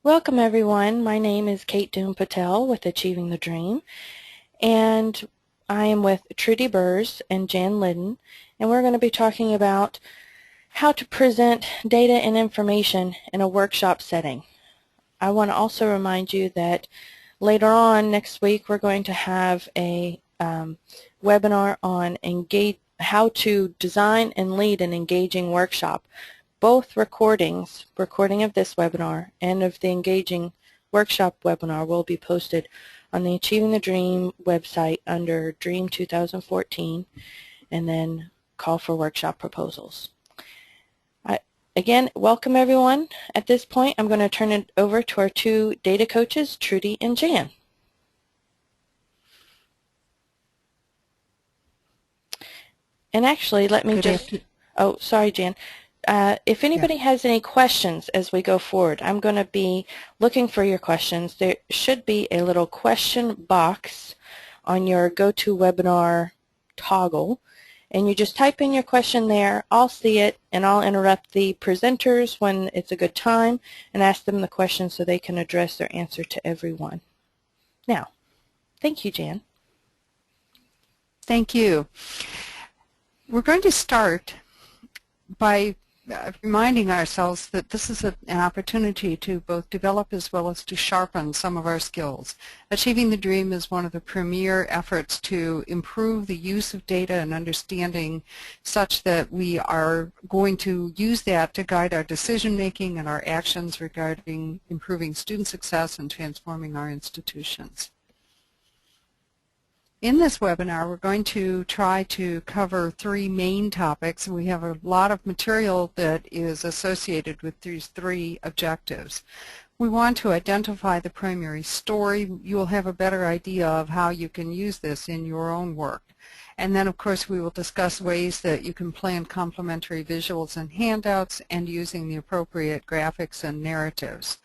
Welcome everyone. My name is Kate Doom Patel with Achieving the Dream, and I am with Trudy Burrs and Jan Liddon, and we're going to be talking about how to present data and information in a workshop setting. I want to also remind you that later on next week we're going to have a webinar on how to design and lead an engaging workshop. Both recording of this webinar and of the engaging workshop webinar will be posted on the Achieving the Dream website under Dream 2014 and then call for workshop proposals. Again, welcome everyone. At this point, I'm going to turn it over to our two data coaches, Trudy and Jan. And actually, let me oh, sorry, Jan. If anybody has any questions as we go forward, I'm going to be looking for your questions. There should be a little question box on your GoToWebinar toggle, and you just type in your question there. I'll see it, and I'll interrupt the presenters when it's a good time and ask them the question so they can address their answer to everyone. Now, thank you, Jan. Thank you. We're going to start by reminding ourselves that this is an opportunity to both develop as well as to sharpen some of our skills. Achieving the Dream is one of the premier efforts to improve the use of data and understanding such that we are going to use that to guide our decision making and our actions regarding improving student success and transforming our institutions. In this webinar, we're going to try to cover three main topics, and we have a lot of material that is associated with these three objectives. We want to identify the primary story. You'll have a better idea of how you can use this in your own work. And then, of course, we will discuss ways that you can plan complementary visuals and handouts and using the appropriate graphics and narratives.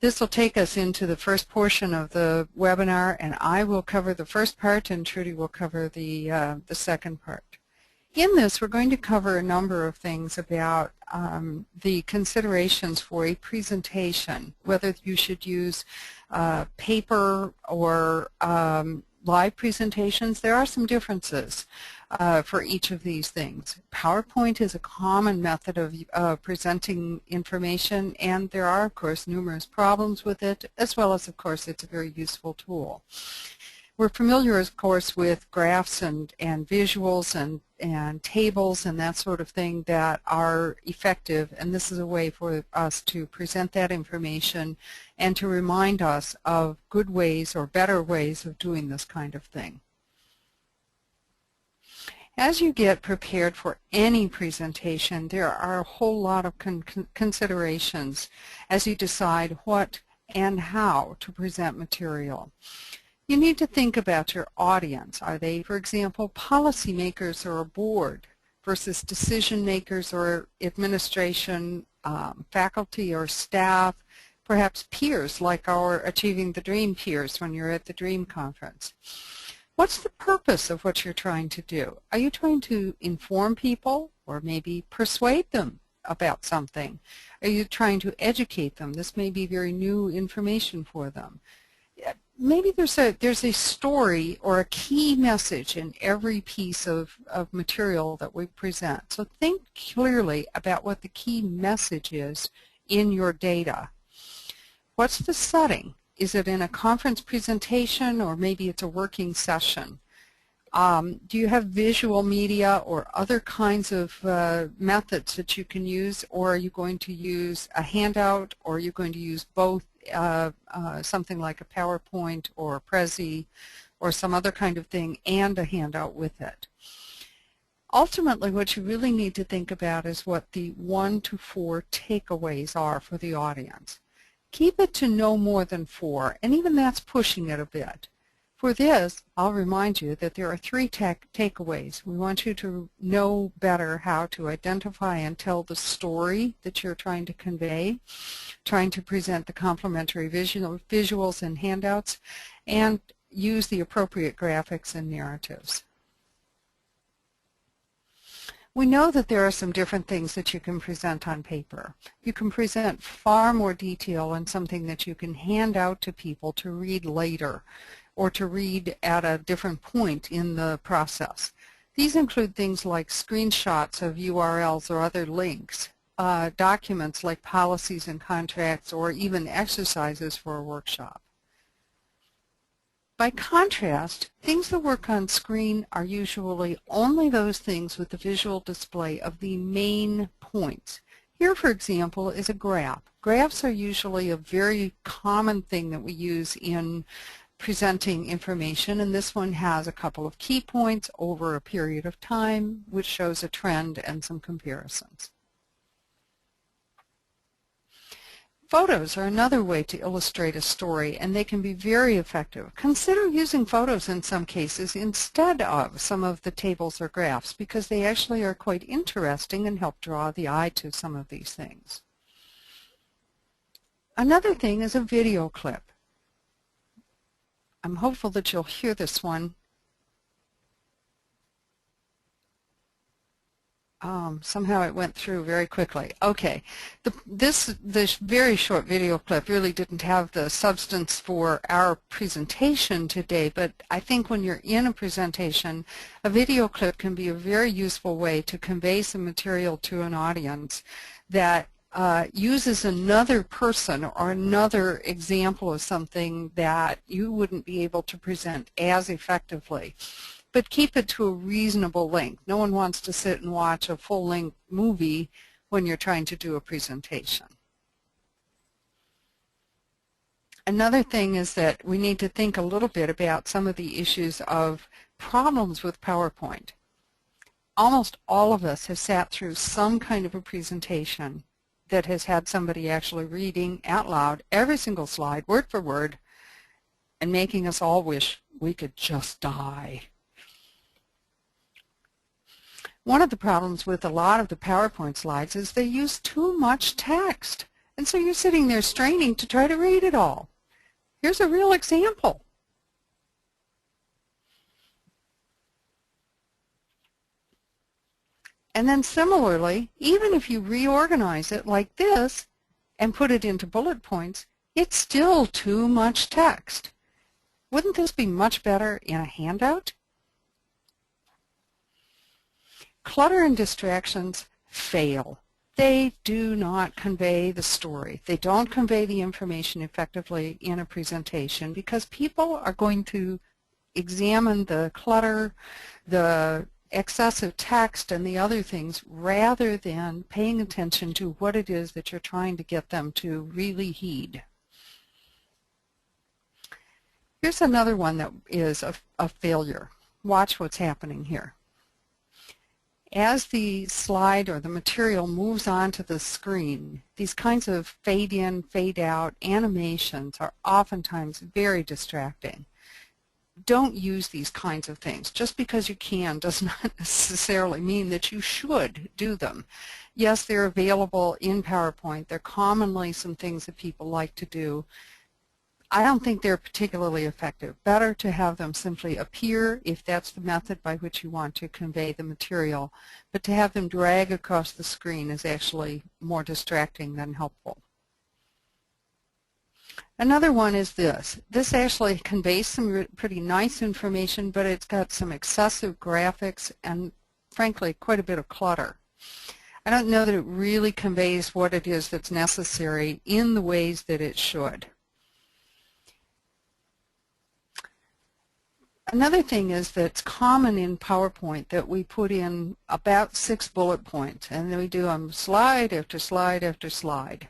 This will take us into the first portion of the webinar, and I will cover the first part and Trudy will cover the second part. In this, we're going to cover a number of things about the considerations for a presentation, whether you should use paper or live presentations. There are some differences for each of these things. PowerPoint is a common method of presenting information, and there are, of course, numerous problems with it, as well as, of course, it's a very useful tool. We're familiar, of course, with graphs and visuals and tables and that sort of thing that are effective, and this is a way for us to present that information and to remind us of good ways or better ways of doing this kind of thing. As you get prepared for any presentation, there are a whole lot of considerations as you decide what and how to present material. You need to think about your audience. Are they, for example, policymakers or a board versus decision makers or administration, faculty or staff, perhaps peers like our Achieving the Dream peers when you're at the Dream Conference. What's the purpose of what you're trying to do? Are you trying to inform people or maybe persuade them about something? Are you trying to educate them? This may be very new information for them. Maybe there's a story or a key message in every piece of material that we present. So think clearly about what the key message is in your data. What's the setting? Is it in a conference presentation or maybe it's a working session? Do you have visual media or other kinds of methods that you can use, or are you going to use a handout, or are you going to use both something like a PowerPoint or a Prezi or some other kind of thing and a handout with it? Ultimately, what you really need to think about is what the 1 to 4 takeaways are for the audience. Keep it to no more than 4, and even that's pushing it a bit. For this, I'll remind you that there are 3 takeaways. We want you to know better how to identify and tell the story that you're trying to convey, trying to present the complementary visuals and handouts, and use the appropriate graphics and narratives. We know that there are some different things that you can present on paper. You can present far more detail in something that you can hand out to people to read later or to read at a different point in the process. These include things like screenshots of URLs or other links, documents like policies and contracts, or even exercises for a workshop. By contrast, things that work on screen are usually only those things with the visual display of the main points. Here, for example, is a graph. Graphs are usually a very common thing that we use in presenting information, and this one has a couple of key points over a period of time, which shows a trend and some comparisons. Photos are another way to illustrate a story, and they can be very effective. Consider using photos in some cases instead of some of the tables or graphs, because they actually are quite interesting and help draw the eye to some of these things. Another thing is a video clip. I'm hopeful that you'll hear this one. Somehow it went through very quickly. Okay, this very short video clip really didn't have the substance for our presentation today, but I think when you're in a presentation, a video clip can be a very useful way to convey some material to an audience that uses another person or another example of something that you wouldn't be able to present as effectively. But keep it to a reasonable length. No one wants to sit and watch a full-length movie when you're trying to do a presentation. Another thing is that we need to think a little bit about some of the issues of problems with PowerPoint. Almost all of us have sat through some kind of a presentation that has had somebody actually reading out loud every single slide, word for word, and making us all wish we could just die. One of the problems with a lot of the PowerPoint slides is they use too much text, and so you're sitting there straining to try to read it all. Here's a real example. And then similarly, even if you reorganize it like this and put it into bullet points, it's still too much text. Wouldn't this be much better in a handout? Clutter and distractions fail. They do not convey the story. They don't convey the information effectively in a presentation because people are going to examine the clutter, the excessive text, and the other things rather than paying attention to what it is that you're trying to get them to really heed. Here's another one that is a failure. Watch what's happening here. As the slide or the material moves onto the screen, these kinds of fade in, fade out animations are oftentimes very distracting. Don't use these kinds of things. Just because you can does not necessarily mean that you should do them. Yes, they're available in PowerPoint. They're commonly some things that people like to do. I don't think they're particularly effective. Better to have them simply appear if that's the method by which you want to convey the material, but to have them drag across the screen is actually more distracting than helpful. Another one is this. This actually conveys some pretty nice information, but it's got some excessive graphics and, frankly, quite a bit of clutter. I don't know that it really conveys what it is that's necessary in the ways that it should. Another thing is that's common in PowerPoint that we put in about 6 bullet points, and then we do them slide after slide after slide.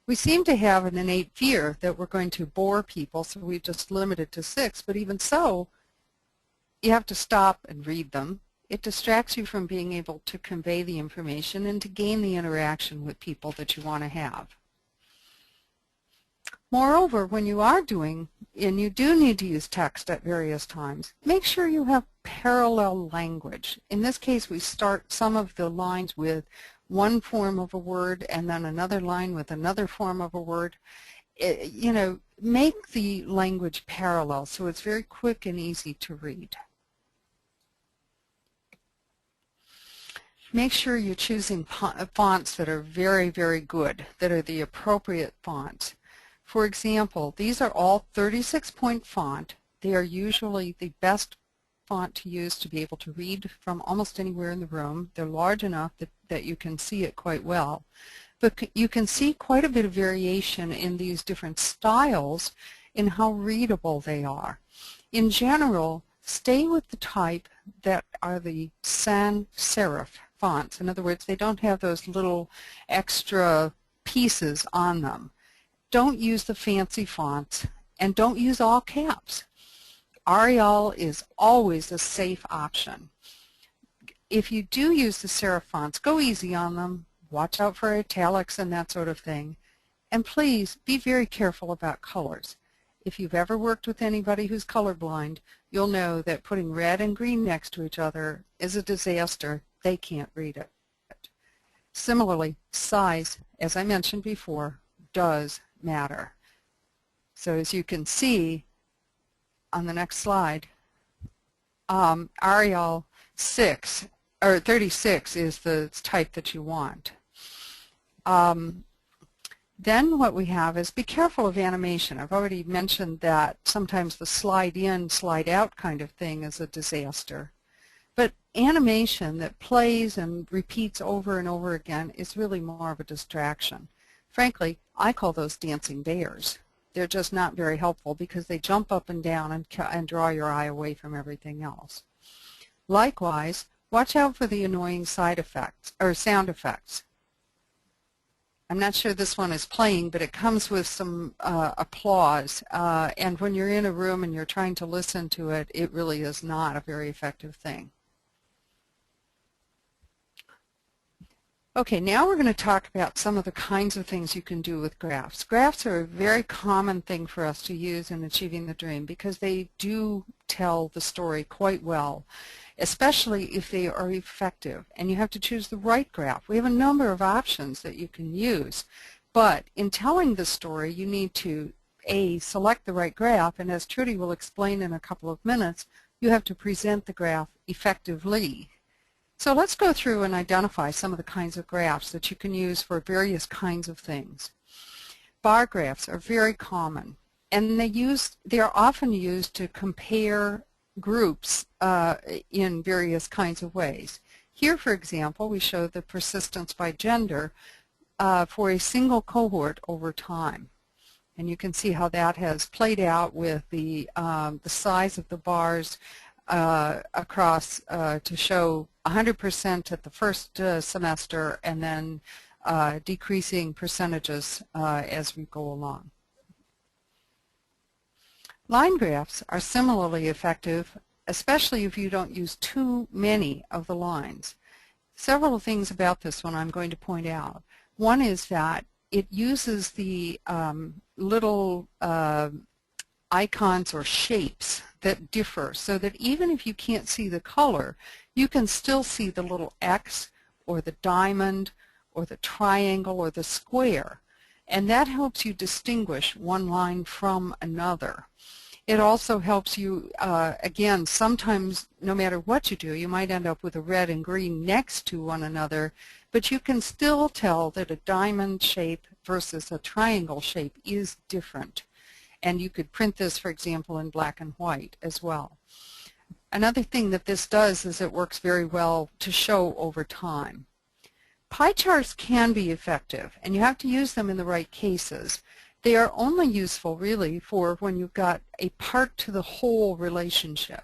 We seem to have an innate fear that we're going to bore people, so we just limit it to 6, but even so, you have to stop and read them. It distracts you from being able to convey the information and to gain the interaction with people that you want to have. Moreover, when you are doing, and you do need to use text at various times, make sure you have parallel language. In this case, we start some of the lines with one form of a word and then another line with another form of a word. Make the language parallel so it's very quick and easy to read. make sure you're choosing fonts that are very, very good, that are the appropriate fonts. For example, these are all 36-point font. They are usually the best font to use to be able to read from almost anywhere in the room. They're large enough that you can see it quite well. But you can see quite a bit of variation in these different styles in how readable they are. In general, stay with the type that are the sans serif fonts. In other words, they don't have those little extra pieces on them. Don't use the fancy fonts, and don't use all caps. Arial is always a safe option. If you do use the serif fonts, go easy on them. Watch out for italics and that sort of thing. And please be very careful about colors. If you've ever worked with anybody who's colorblind, you'll know that putting red and green next to each other is a disaster. They can't read it. Similarly, size, as I mentioned before, does matter. So as you can see on the next slide, Arial 6 or 36 is the type that you want. Then what we have is be careful of animation. I've already mentioned that sometimes the slide in, slide out kind of thing is a disaster. But animation that plays and repeats over and over again is really more of a distraction. Frankly, I call those dancing bears. They're just not very helpful because they jump up and down and draw your eye away from everything else. Likewise, watch out for the annoying side effects or sound effects. I'm not sure this one is playing, but it comes with some applause. And when you're in a room and you're trying to listen to it, it really is not a very effective thing. Okay, now we're going to talk about some of the kinds of things you can do with graphs. Graphs are a very common thing for us to use in achieving the dream because they do tell the story quite well, especially if they are effective. And you have to choose the right graph. We have a number of options that you can use, but in telling the story, you need to, A, select the right graph, and as Trudy will explain in a couple of minutes, you have to present the graph effectively. So let's go through and identify some of the kinds of graphs that you can use for various kinds of things. Bar graphs are very common, and they are often used to compare groups in various kinds of ways. Here, for example, we show the persistence by gender for a single cohort over time. And you can see how that has played out with the size of the bars across to show 100% at the first semester and then decreasing percentages as we go along. Line graphs are similarly effective, especially if you don't use too many of the lines. Several things about this one I'm going to point out. One is that it uses the little icons or shapes that differ so that even if you can't see the color, you can still see the little X or the diamond or the triangle or the square. And that helps you distinguish one line from another. It also helps you, again, sometimes no matter what you do, you might end up with a red and green next to one another, but you can still tell that a diamond shape versus a triangle shape is different. And you could print this, for example, in black and white as well. Another thing that this does is it works very well to show over time. Pie charts can be effective, and you have to use them in the right cases. They are only useful, really, for when you've got a part to the whole relationship.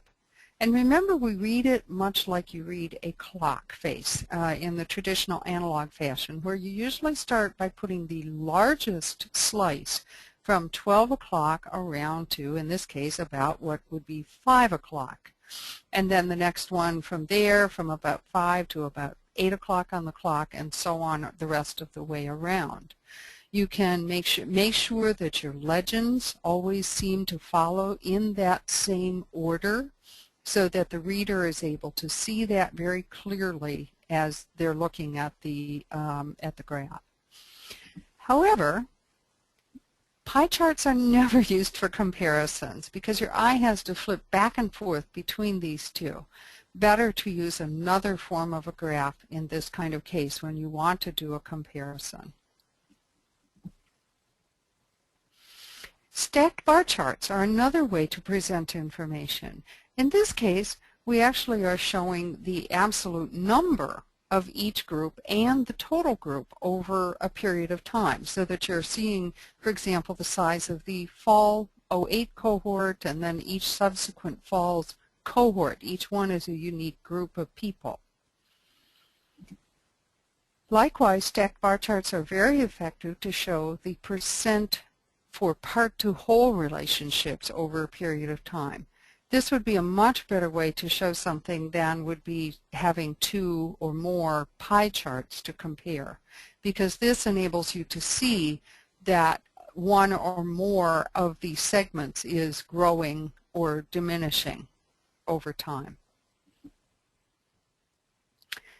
And remember, we read it much like you read a clock face in the traditional analog fashion, where you usually start by putting the largest slice from 12 o'clock around to, in this case, about what would be 5 o'clock. And then the next one from there, from about 5 to about 8 o'clock on the clock, and so on the rest of the way around. You can make sure that your legends always seem to follow in that same order so that the reader is able to see that very clearly as they're looking at the graph. However, Pie charts are never used for comparisons because your eye has to flip back and forth between these two. Better to use another form of a graph in this kind of case when you want to do a comparison. Stacked bar charts are another way to present information. In this case, we actually are showing the absolute number of each group and the total group over a period of time, so that you're seeing, for example, the size of the fall '08 cohort and then each subsequent fall's cohort. Each one is a unique group of people. Likewise, stacked bar charts are very effective to show the percent for part-to-whole relationships over a period of time. This would be a much better way to show something than would be having two or more pie charts to compare, because this enables you to see that one or more of these segments is growing or diminishing over time.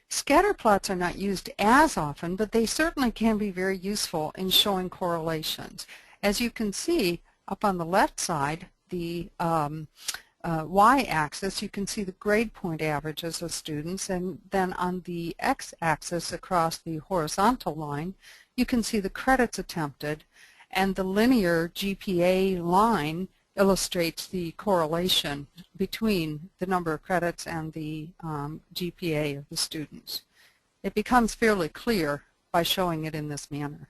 Scatterplots are not used as often, but they certainly can be very useful in showing correlations. As you can see, up on the left side, the y-axis, you can see the grade point averages of students, and then on the x-axis across the horizontal line, you can see the credits attempted, and the linear GPA line illustrates the correlation between the number of credits and the GPA of the students. It becomes fairly clear by showing it in this manner.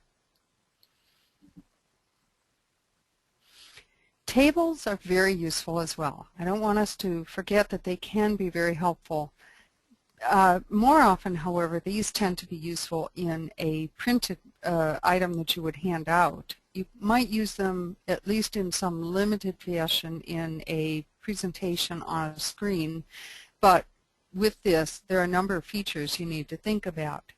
Tables are very useful as well. I don't want us to forget that they can be very helpful. More often, however, these tend to be useful in a printed item that you would hand out. You might use them, at least in some limited fashion, in a presentation on a screen, but with this, there are a number of features you need to think about.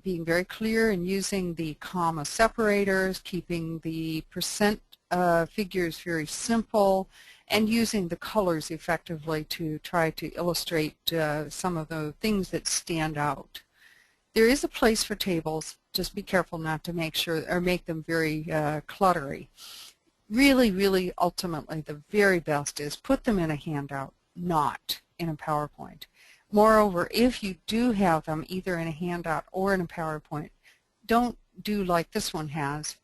Being very clear in using the comma separators, keeping the percent figures very simple, and using the colors effectively to try to illustrate some of the things that stand out. There is a place for tables. Just be careful not to make them very cluttery. Really, ultimately, the very best is put them in a handout, not in a PowerPoint. Moreover, if you do have them either in a handout or in a PowerPoint, don't do like this one has.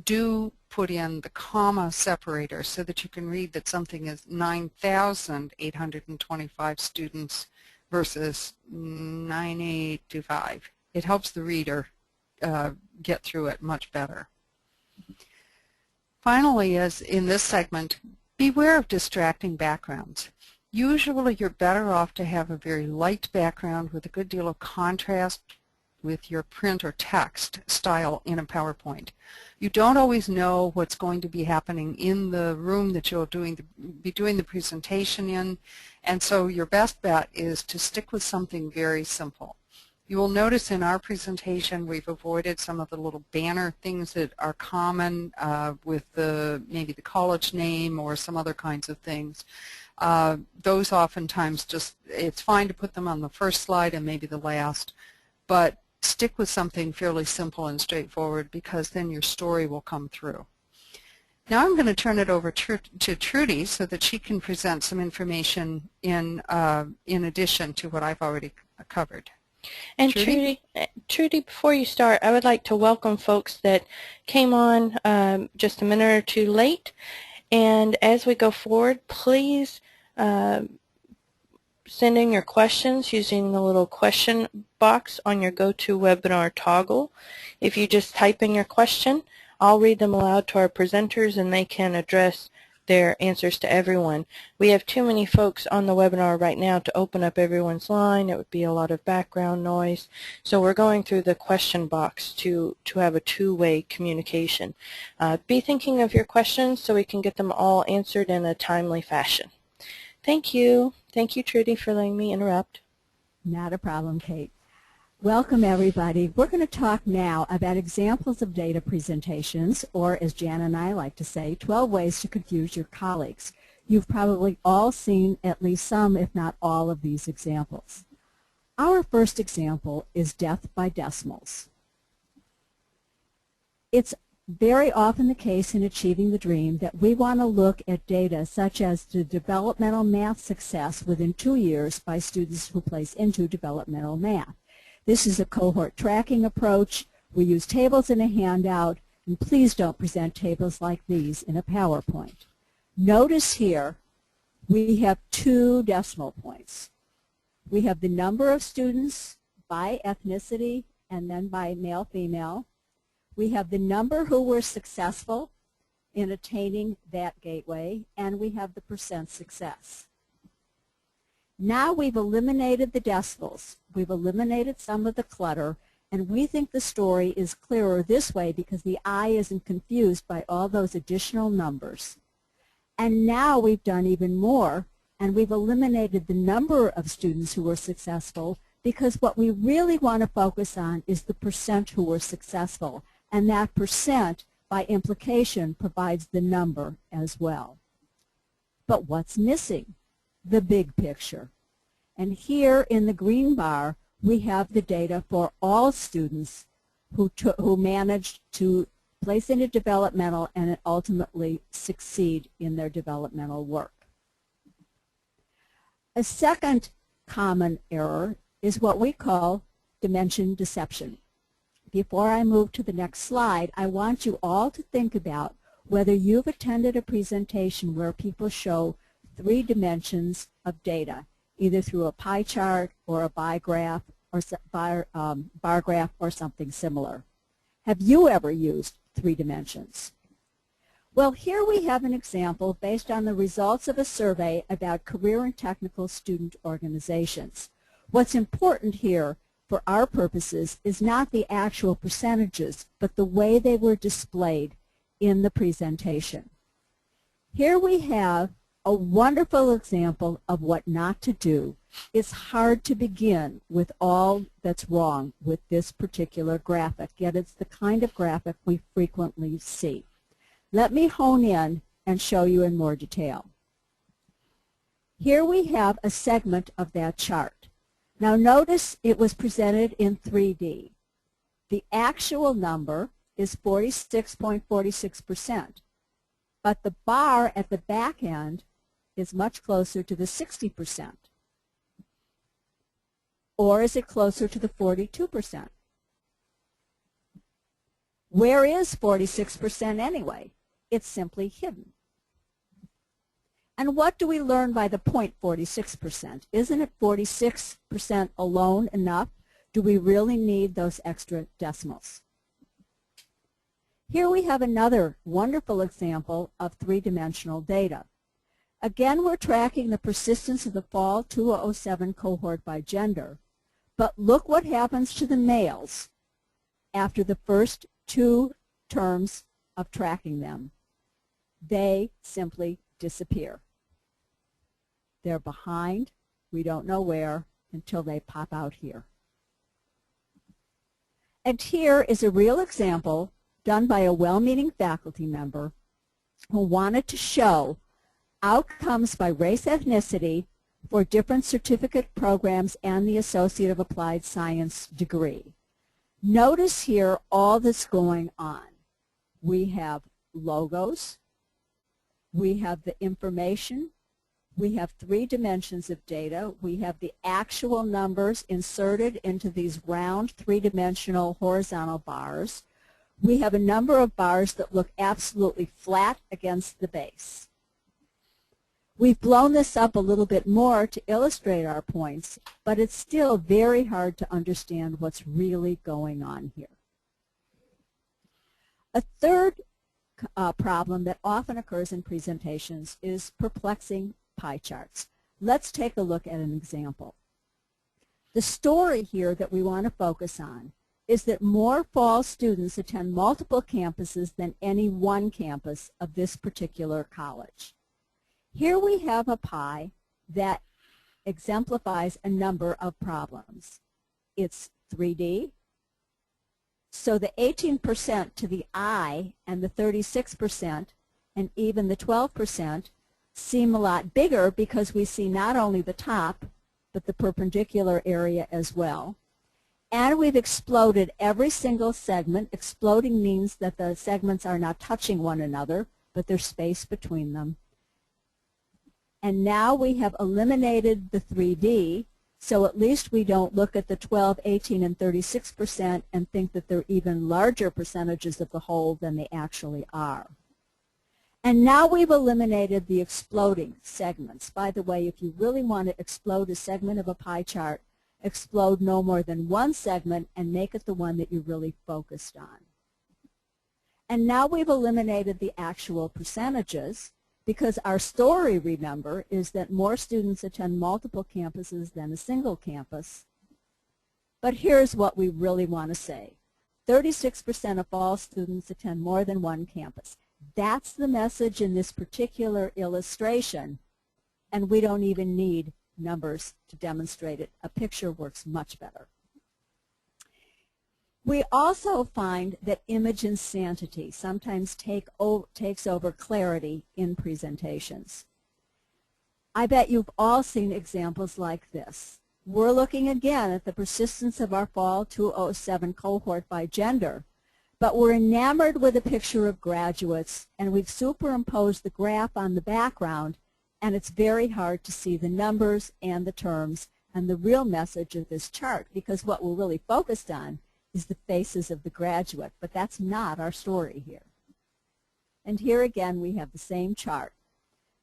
Do put in the comma separator so that you can read that something is 9,825 students versus 9,825. It helps the reader get through it much better. Finally, as in this segment, beware of distracting backgrounds. Usually you're better off to have a very light background with a good deal of contrast with your print or text style in a PowerPoint. You don't always know what's going to be happening in the room that you'll be doing the presentation in, and so your best bet is to stick with something very simple. You will notice in our presentation we've avoided some of the little banner things that are common with maybe the college name or some other kinds of things. Those oftentimes it's fine to put them on the first slide and maybe the last, but stick with something fairly simple and straightforward, because then your story will come through. Now I'm going to turn it over to Trudy so that she can present some information in addition to what I've already covered. And Trudy, before you start, I would like to welcome folks that came on just a minute or two late. And as we go forward, please send in your questions using the little question box on your GoToWebinar toggle. If you just type in your question, I'll read them aloud to our presenters and they can address their answers to everyone. We have too many folks on the webinar right now to open up everyone's line. It would be a lot of background noise. So we're going through the question box to have a two-way communication. Be thinking of your questions so we can get them all answered in a timely fashion. Thank you. Thank you, Trudy, for letting me interrupt. Not a problem, Kate. Welcome, everybody. We're going to talk now about examples of data presentations, or as Jan and I like to say, 12 ways to confuse your colleagues. You've probably all seen at least some, if not all, of these examples. Our first example is death by decimals. It's very often the case in Achieving the Dream that we want to look at data such as the developmental math success within 2 years by students who place into developmental math. This is a cohort tracking approach. We use tables in a handout, and please don't present tables like these in a PowerPoint. Notice here we have 2 decimal points. We have the number of students by ethnicity and then by male-female. We have the number who were successful in attaining that gateway, and we have the percent success. Now we've eliminated the decimals. We've eliminated some of the clutter, and we think the story is clearer this way because the eye isn't confused by all those additional numbers. And now we've done even more, and we've eliminated the number of students who were successful because what we really want to focus on is the percent who were successful. And that percent, by implication, provides the number as well. But what's missing? The big picture. And here in the green bar, we have the data for all students who managed to place into developmental and ultimately succeed in their developmental work. A second common error is what we call dimension deception. Before I move to the next slide, I want you all to think about whether you've attended a presentation where people show 3 dimensions of data, either through a pie chart or a bar graph or something similar. Have you ever used 3 dimensions? Well, here we have an example based on the results of a survey about career and technical student organizations. What's important here for our purposes is not the actual percentages, but the way they were displayed in the presentation. Here we have a wonderful example of what not to do. It's hard to begin with all that's wrong with this particular graphic, yet it's the kind of graphic we frequently see. Let me hone in and show you in more detail. Here we have a segment of that chart. Now notice it was presented in 3D. The actual number is 46.46%, but the bar at the back end is much closer to the 60%. Or is it closer to the 42%? Where is 46% anyway? It's simply hidden. And what do we learn by the 0.46%? Isn't it 46% alone enough? Do we really need those extra decimals? Here we have another wonderful example of 3-dimensional data. Again, we're tracking the persistence of the fall 2007 cohort by gender. But look what happens to the males after the first 2 terms of tracking them. They simply disappear. They're behind, we don't know where, until they pop out here. And here is a real example done by a well-meaning faculty member who wanted to show outcomes by race ethnicity for different certificate programs and the Associate of Applied Science degree. Notice here all that's going on. We have logos, we have the information, we have 3 dimensions of data, we have the actual numbers inserted into these round 3-dimensional horizontal bars, we have a number of bars that look absolutely flat against the base. We've blown this up a little bit more to illustrate our points, but it's still very hard to understand what's really going on here. A third problem that often occurs in presentations is perplexing pie charts. Let's take a look at an example. The story here that we want to focus on is that more fall students attend multiple campuses than any one campus of this particular college. Here we have a pie that exemplifies a number of problems. It's 3D, so the 18% to the eye and the 36% and even the 12% seem a lot bigger because we see not only the top but the perpendicular area as well. And we've exploded every single segment. Exploding means that the segments are not touching one another, but there's space between them. And now we have eliminated the 3D, so at least we don't look at the 12, 18, and 36% and think that they're even larger percentages of the whole than they actually are. And now we've eliminated the exploding segments. By the way, if you really want to explode a segment of a pie chart, explode no more than one segment and make it the one that you're really focused on. And now we've eliminated the actual percentages, because our story, remember, is that more students attend multiple campuses than a single campus. But here's what we really want to say. 36% of all students attend more than one campus. That's the message in this particular illustration, and we don't even need numbers to demonstrate it. A picture works much better. We also find that image insanity sometimes takes over clarity in presentations. I bet you've all seen examples like this. We're looking again at the persistence of our fall 2007 cohort by gender, but we're enamored with a picture of graduates, and we've superimposed the graph on the background, and it's very hard to see the numbers and the terms and the real message of this chart, because what we're really focused on is the faces of the graduate, but that's not our story here. And here again we have the same chart.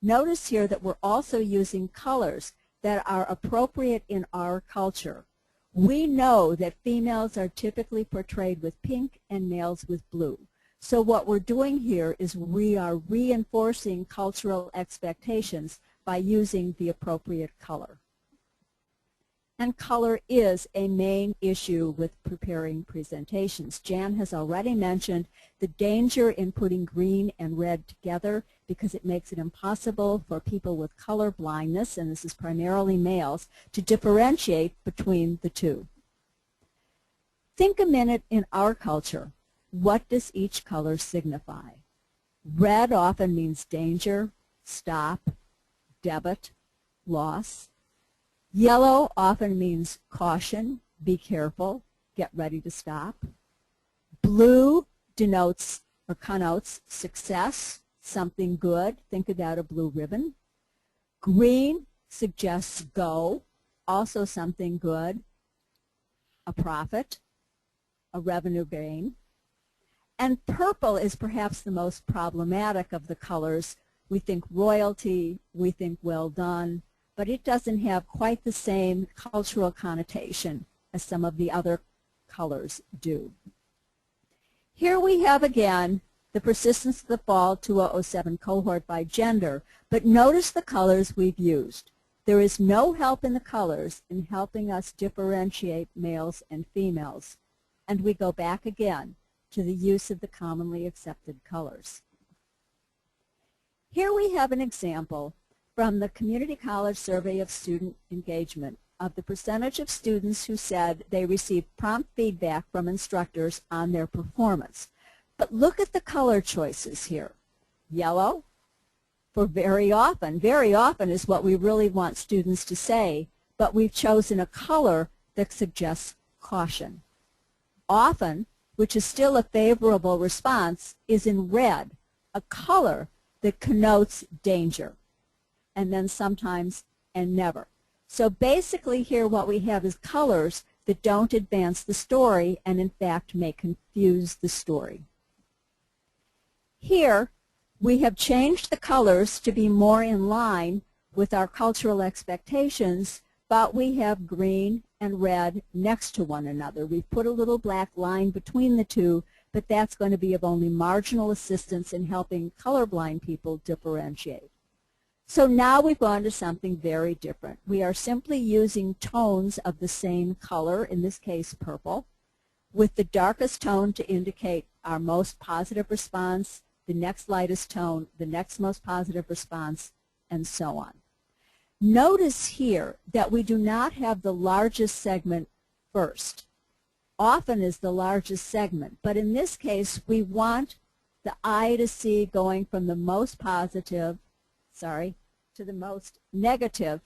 Notice here that we're also using colors that are appropriate in our culture. We know that females are typically portrayed with pink and males with blue. So what we're doing here is we are reinforcing cultural expectations by using the appropriate color. And color is a main issue with preparing presentations. Jan has already mentioned the danger in putting green and red together, because it makes it impossible for people with color blindness, and this is primarily males, to differentiate between the two. Think a minute in our culture. What does each color signify? Red often means danger, stop, debit, loss. Yellow often means caution, be careful, get ready to stop. Blue denotes or connotes success, something good. Think about a blue ribbon. Green suggests go, also something good, a profit, a revenue gain. And purple is perhaps the most problematic of the colors. We think royalty, we think well done, but it doesn't have quite the same cultural connotation as some of the other colors do. Here we have again the persistence of the fall 2007 cohort by gender, but notice the colors we've used. There is no help in the colors in helping us differentiate males and females, and we go back again to the use of the commonly accepted colors. Here we have an example from the Community College Survey of Student Engagement of the percentage of students who said they received prompt feedback from instructors on their performance. But look at the color choices here. Yellow for very often is what we really want students to say, but we've chosen a color that suggests caution. Often, which is still a favorable response, is in red, a color that connotes danger, and then sometimes and never. So basically here what we have is colors that don't advance the story and in fact may confuse the story. Here we have changed the colors to be more in line with our cultural expectations, but we have green and red next to one another. We've put a little black line between the two, but that's going to be of only marginal assistance in helping colorblind people differentiate. So now we've gone to something very different. We are simply using tones of the same color, in this case purple, with the darkest tone to indicate our most positive response, the next lightest tone, the next most positive response, and so on. Notice here that we do not have the largest segment first. Often is the largest segment, but in this case we want the eye to see going from the most positive, to the most negative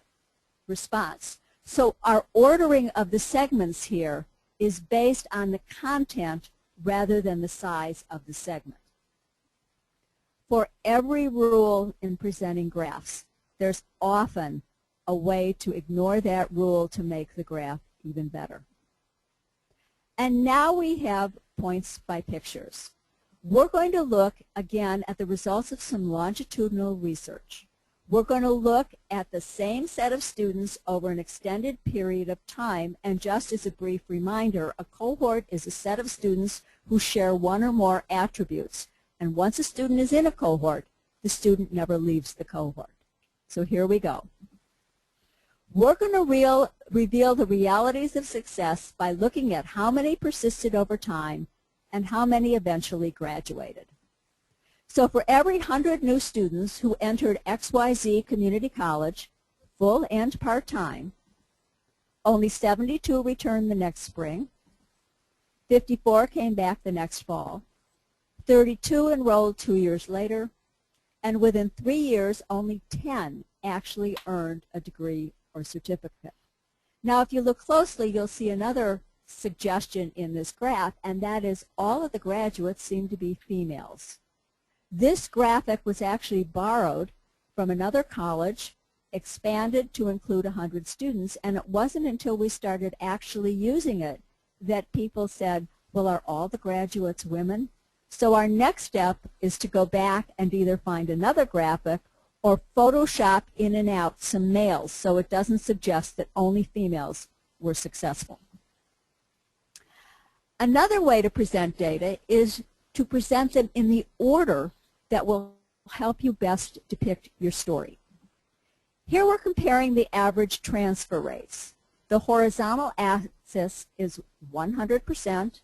response. So our ordering of the segments here is based on the content rather than the size of the segment. For every rule in presenting graphs, there's often a way to ignore that rule to make the graph even better. And now we have points by pictures. We're going to look again at the results of some longitudinal research. We're going to look at the same set of students over an extended period of time, and just as a brief reminder, a cohort is a set of students who share one or more attributes. And once a student is in a cohort, the student never leaves the cohort. So here we go. We're going to reveal the realities of success by looking at how many persisted over time and how many eventually graduated. So for every 100 new students who entered XYZ Community College, full and part-time, only 72 returned the next spring, 54 came back the next fall, 32 enrolled 2 years later, and within 3 years, only 10 actually earned a degree or certificate. Now, if you look closely, you'll see another suggestion in this graph, and that is all of the graduates seem to be females. This graphic was actually borrowed from another college, expanded to include 100 students, and it wasn't until we started actually using it that people said, well, are all the graduates women? So our next step is to go back and either find another graphic or Photoshop in and out some males so it doesn't suggest that only females were successful. Another way to present data is to present them in the order that will help you best depict your story. Here we're comparing the average transfer rates. The horizontal axis is 100%,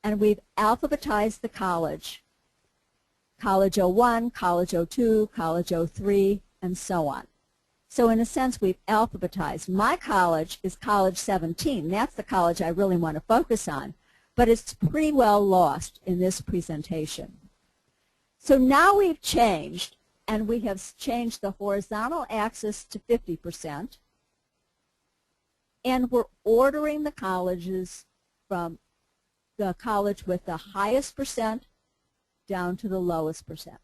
and we've alphabetized the college. College 01, College 02, College 03, and so on. So in a sense, we've alphabetized. My college is College 17. That's the college I really want to focus on, but it's pretty well lost in this presentation. So now we've changed, and we have changed the horizontal axis to 50%, and we're ordering the colleges from the college with the highest percent down to the lowest percent.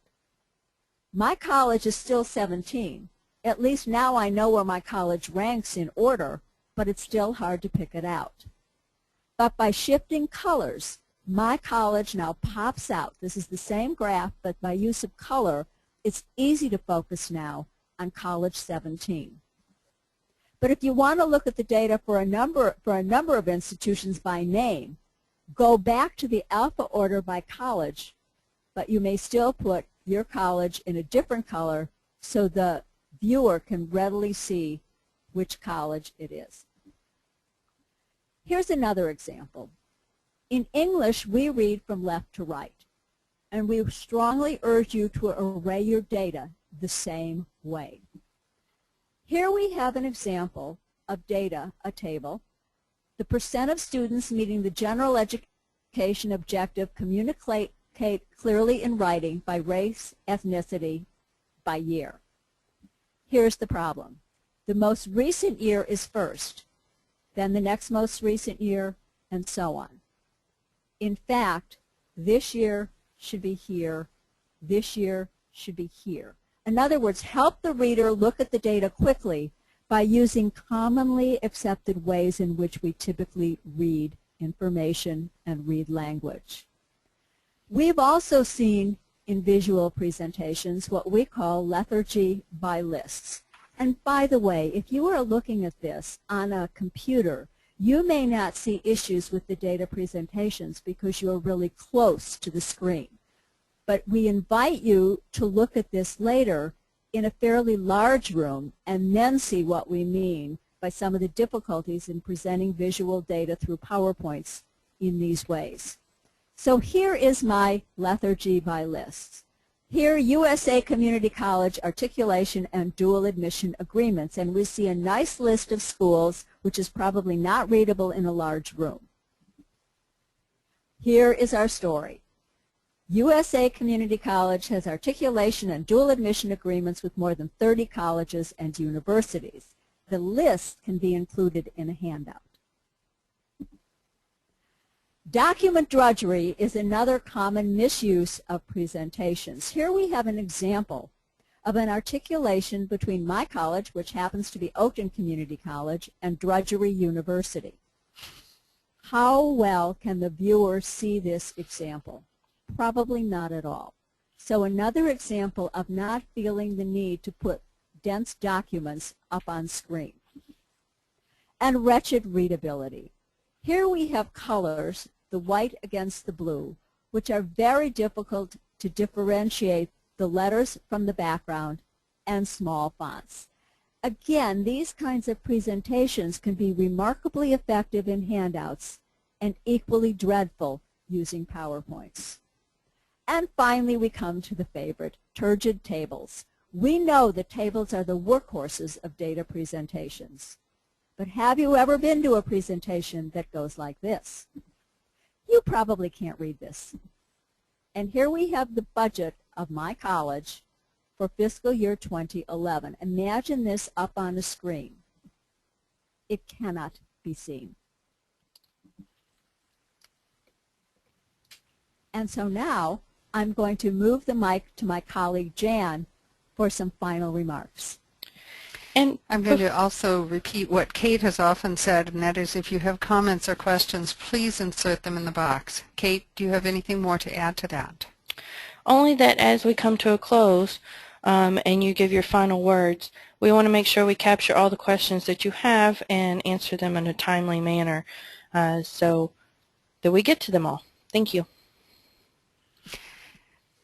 My college is still 17. At least now I know where my college ranks in order, but it's still hard to pick it out. But by shifting colors, my college now pops out. This is the same graph, but by use of color, it's easy to focus now on College 17. But if you want to look at the data for a number of institutions by name, go back to the alpha order by college, but you may still put your college in a different color so the viewer can readily see which college it is. Here's another example. In English, we read from left to right, and we strongly urge you to array your data the same way. Here we have an example of data, a table. The percent of students meeting the general education objective communicate clearly in writing by race, ethnicity, by year. Here's the problem. The most recent year is first, then the next most recent year, and so on. In fact, this year should be here, this year should be here. In other words, help the reader look at the data quickly by using commonly accepted ways in which we typically read information and read language. We've also seen in visual presentations what we call lethargy by lists. And by the way, if you are looking at this on a computer, you may not see issues with the data presentations because you're really close to the screen. But we invite you to look at this later in a fairly large room and then see what we mean by some of the difficulties in presenting visual data through PowerPoints in these ways. So here is my lethargy by lists. Here, USA Community College Articulation and Dual Admission Agreements, and we see a nice list of schools which is probably not readable in a large room. Here is our story. USA Community College has articulation and dual admission agreements with more than 30 colleges and universities. The list can be included in a handout. Document drudgery is another common misuse of presentations. Here we have an example of an articulation between my college, which happens to be Oakton Community College, and Drudgery University. How well can the viewer see this example? Probably not at all. So another example of not feeling the need to put dense documents up on screen. And wretched readability. Here we have colors, the white against the blue, which are very difficult to differentiate the letters from the background, and small fonts. Again, these kinds of presentations can be remarkably effective in handouts and equally dreadful using PowerPoints. And finally, we come to the favorite, turgid tables. We know that tables are the workhorses of data presentations. But have you ever been to a presentation that goes like this? You probably can't read this. And here we have the budget of my college for fiscal year 2011. Imagine this up on a screen. It cannot be seen. And so now I'm going to move the mic to my colleague Jan for some final remarks. And I'm going to also repeat what Kate has often said, and that is if you have comments or questions, please insert them in the box. Kate, do you have anything more to add to that? Only that as we come to a close and you give your final words, we want to make sure we capture all the questions that you have and answer them in a timely manner so that we get to them all. Thank you.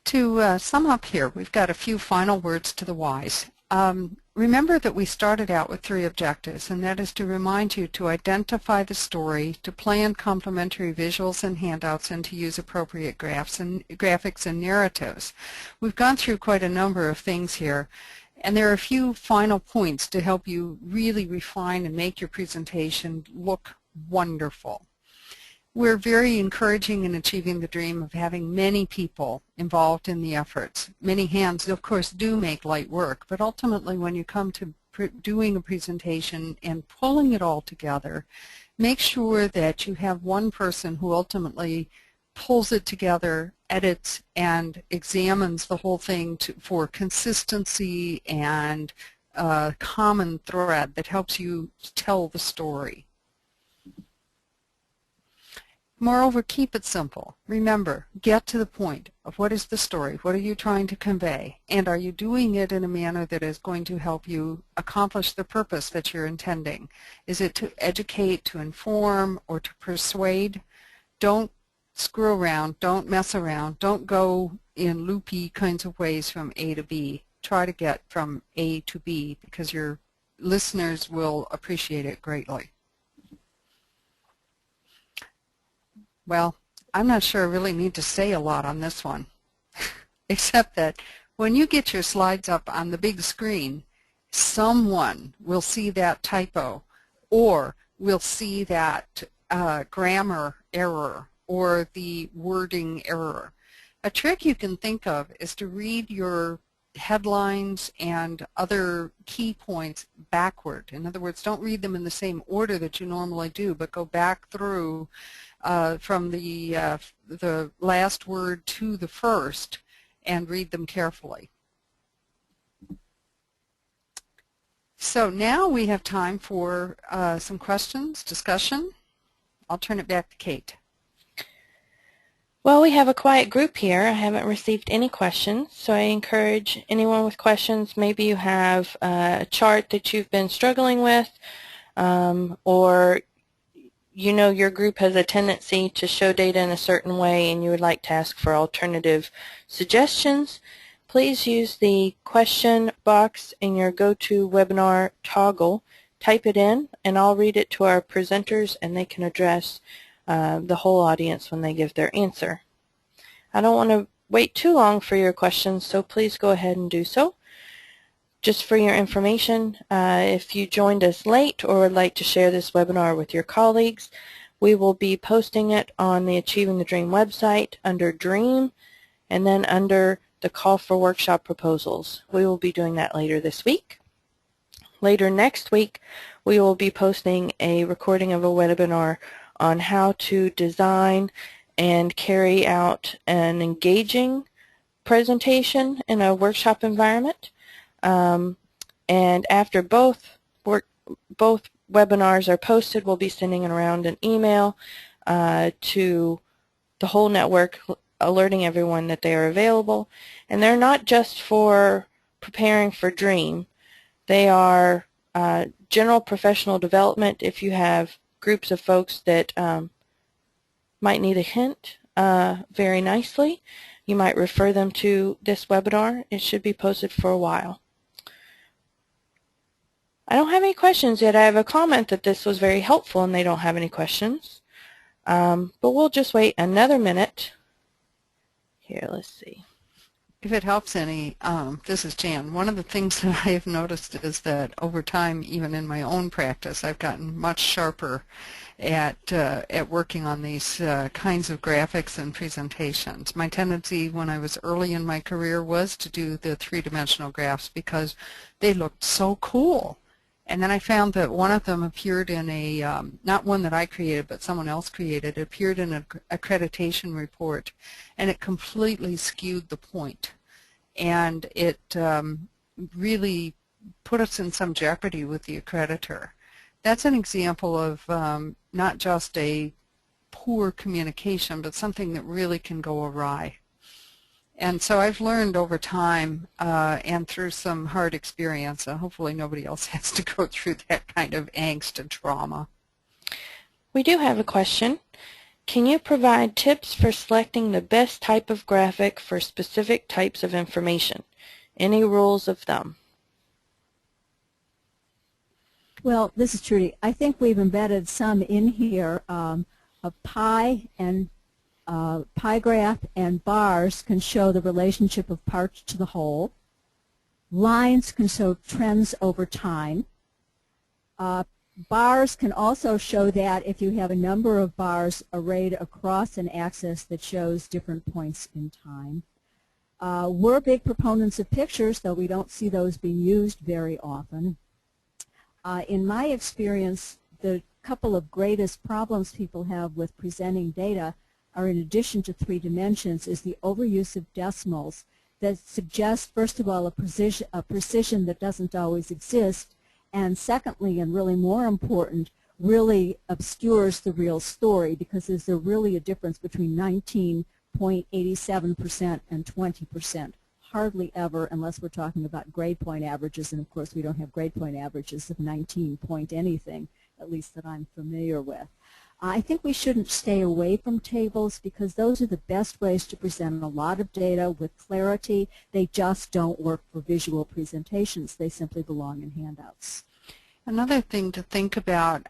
To sum up here, we've got a few final words to the wise. Remember that we started out with 3 objectives, and that is to remind you to identify the story, to plan complementary visuals and handouts, and to use appropriate graphics and narratives. We've gone through quite a number of things here, and there are a few final points to help you really refine and make your presentation look wonderful. We're very encouraging in achieving the dream of having many people involved in the efforts. Many hands, of course, do make light work, but ultimately when you come to doing a presentation and pulling it all together, make sure that you have one person who ultimately pulls it together, edits, and examines the whole thing for consistency and a common thread that helps you tell the story. Moreover, keep it simple. Remember, get to the point of what is the story, what are you trying to convey, and are you doing it in a manner that is going to help you accomplish the purpose that you're intending? Is it to educate, to inform, or to persuade? Don't screw around, don't mess around, don't go in loopy kinds of ways from A to B. Try to get from A to B because your listeners will appreciate it greatly. Well, I'm not sure I really need to say a lot on this one, except that when you get your slides up on the big screen, someone will see that typo or will see that grammar error or the wording error. A trick you can think of is to read your headlines and other key points backward. In other words, don't read them in the same order that you normally do, but go back through from the last word to the first and read them carefully. So now we have time for some questions, discussion. I'll turn it back to Kate. Well, we have a quiet group here. I haven't received any questions, so I encourage anyone with questions. Maybe you have a chart that you've been struggling with, or you know your group has a tendency to show data in a certain way and you would like to ask for alternative suggestions. Please use the question box in your GoToWebinar toggle. Type it in and I'll read it to our presenters and they can address the whole audience when they give their answer. I don't want to wait too long for your questions, so please go ahead and do so. Just for your information, if you joined us late or would like to share this webinar with your colleagues, we will be posting it on the Achieving the Dream website under Dream and then under the Call for Workshop Proposals. We will be doing that later this week. Later next week, we will be posting a recording of a webinar on how to design and carry out an engaging presentation in a workshop environment. And after both webinars are posted, we'll be sending around an email to the whole network, alerting everyone that they are available. And they're not just for preparing for DREAM. They are general professional development if you have groups of folks that might need a hint very nicely. You might refer them to this webinar. It should be posted for a while. I don't have any questions yet. I have a comment that this was very helpful and they don't have any questions. But we'll just wait another minute. Here, let's see. If it helps any, this is Jan. One of the things that I have noticed is that over time, even in my own practice, I've gotten much sharper at working on these kinds of graphics and presentations. My tendency when I was early in my career was to do the three-dimensional graphs because they looked so cool. And then I found that one of them appeared in a, not one that I created, but someone else created, it appeared in an accreditation report, and it completely skewed the point. And it really put us in some jeopardy with the accreditor. That's an example of not just a poor communication, but something that really can go awry. And so I've learned over time and through some hard experience, hopefully nobody else has to go through that kind of angst and trauma. We do have a question. Can you provide tips for selecting the best type of graphic for specific types of information? Any rules of thumb? Well, this is Trudy. I think we've embedded some in here. A pie and pie graph and bars can show the relationship of parts to the whole. Lines can show trends over time. Bars can also show that if you have a number of bars arrayed across an axis that shows different points in time. We're big proponents of pictures, though we don't see those being used very often. In my experience, the couple of greatest problems people have with presenting data are, in addition to three dimensions, is the overuse of decimals that suggest, first of all, a precision that doesn't always exist, and secondly, and really more important, really obscures the real story, because is there really a difference between 19.87% and 20%? Hardly ever, unless we're talking about grade point averages, and of course we don't have grade point averages of 19 point anything, at least that I'm familiar with. I think we shouldn't stay away from tables because those are the best ways to present a lot of data with clarity. They just don't work for visual presentations. They simply belong in handouts. Another thing to think about,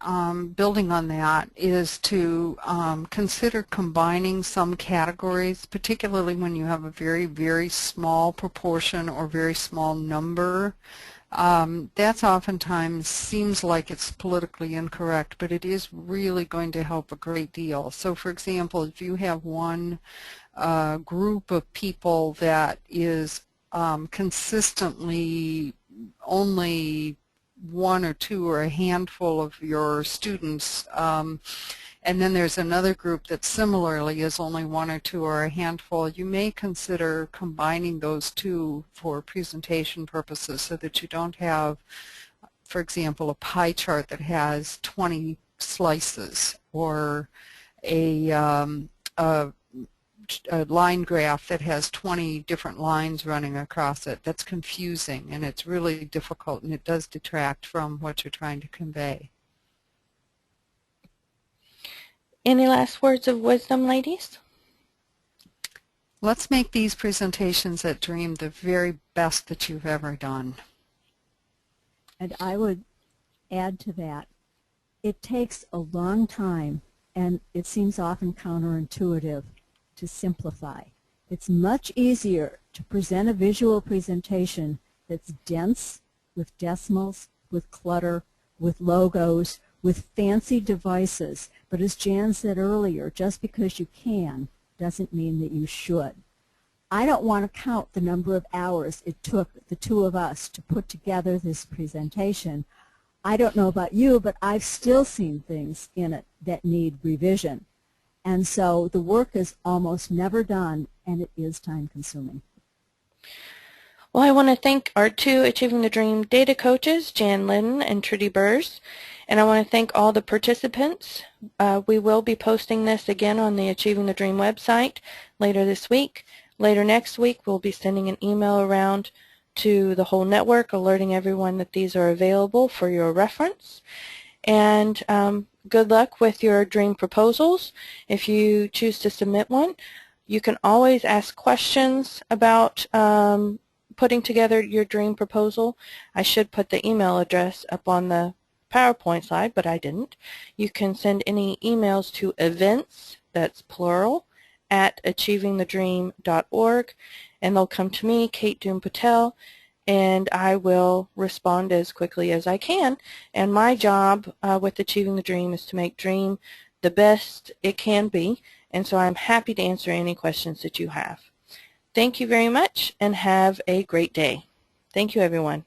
building on that, is to consider combining some categories, particularly when you have a very, very small proportion or very small number. That's oftentimes seems like it's politically incorrect, but it is really going to help a great deal. So, for example, if you have one group of people that is consistently only one or two or a handful of your students, and then there's another group that similarly is only one or two or a handful, you may consider combining those two for presentation purposes so that you don't have, for example, a pie chart that has 20 slices or a line graph that has 20 different lines running across it. That's confusing and it's really difficult, and it does detract from what you're trying to convey. Any last words of wisdom, ladies? Let's make these presentations at DREAM the very best that you've ever done. And I would add to that, it takes a long time, and it seems often counterintuitive, to simplify. It's much easier to present a visual presentation that's dense, with decimals, with clutter, with logos, with fancy devices. But as Jan said earlier, just because you can doesn't mean that you should. I don't want to count the number of hours it took the two of us to put together this presentation. I don't know about you, but I've still seen things in it that need revision. And so the work is almost never done, and it is time-consuming. Well, I want to thank our two Achieving the Dream data coaches, Jan Linden and Trudy Burrs, and I want to thank all the participants. We will be posting this again on the Achieving the Dream website later this week. Later next week, we'll be sending an email around to the whole network alerting everyone that these are available for your reference. And good luck with your dream proposals. If you choose to submit one, you can always ask questions about putting together your dream proposal. I should put the email address up on the PowerPoint slide, but I didn't. You can send any emails to events, that's plural, at achievingthedream.org, and they'll come to me, Kate Doom Patel, and I will respond as quickly as I can. And my job with Achieving the Dream is to make Dream the best it can be, and so I'm happy to answer any questions that you have. Thank you very much, and have a great day. Thank you, everyone.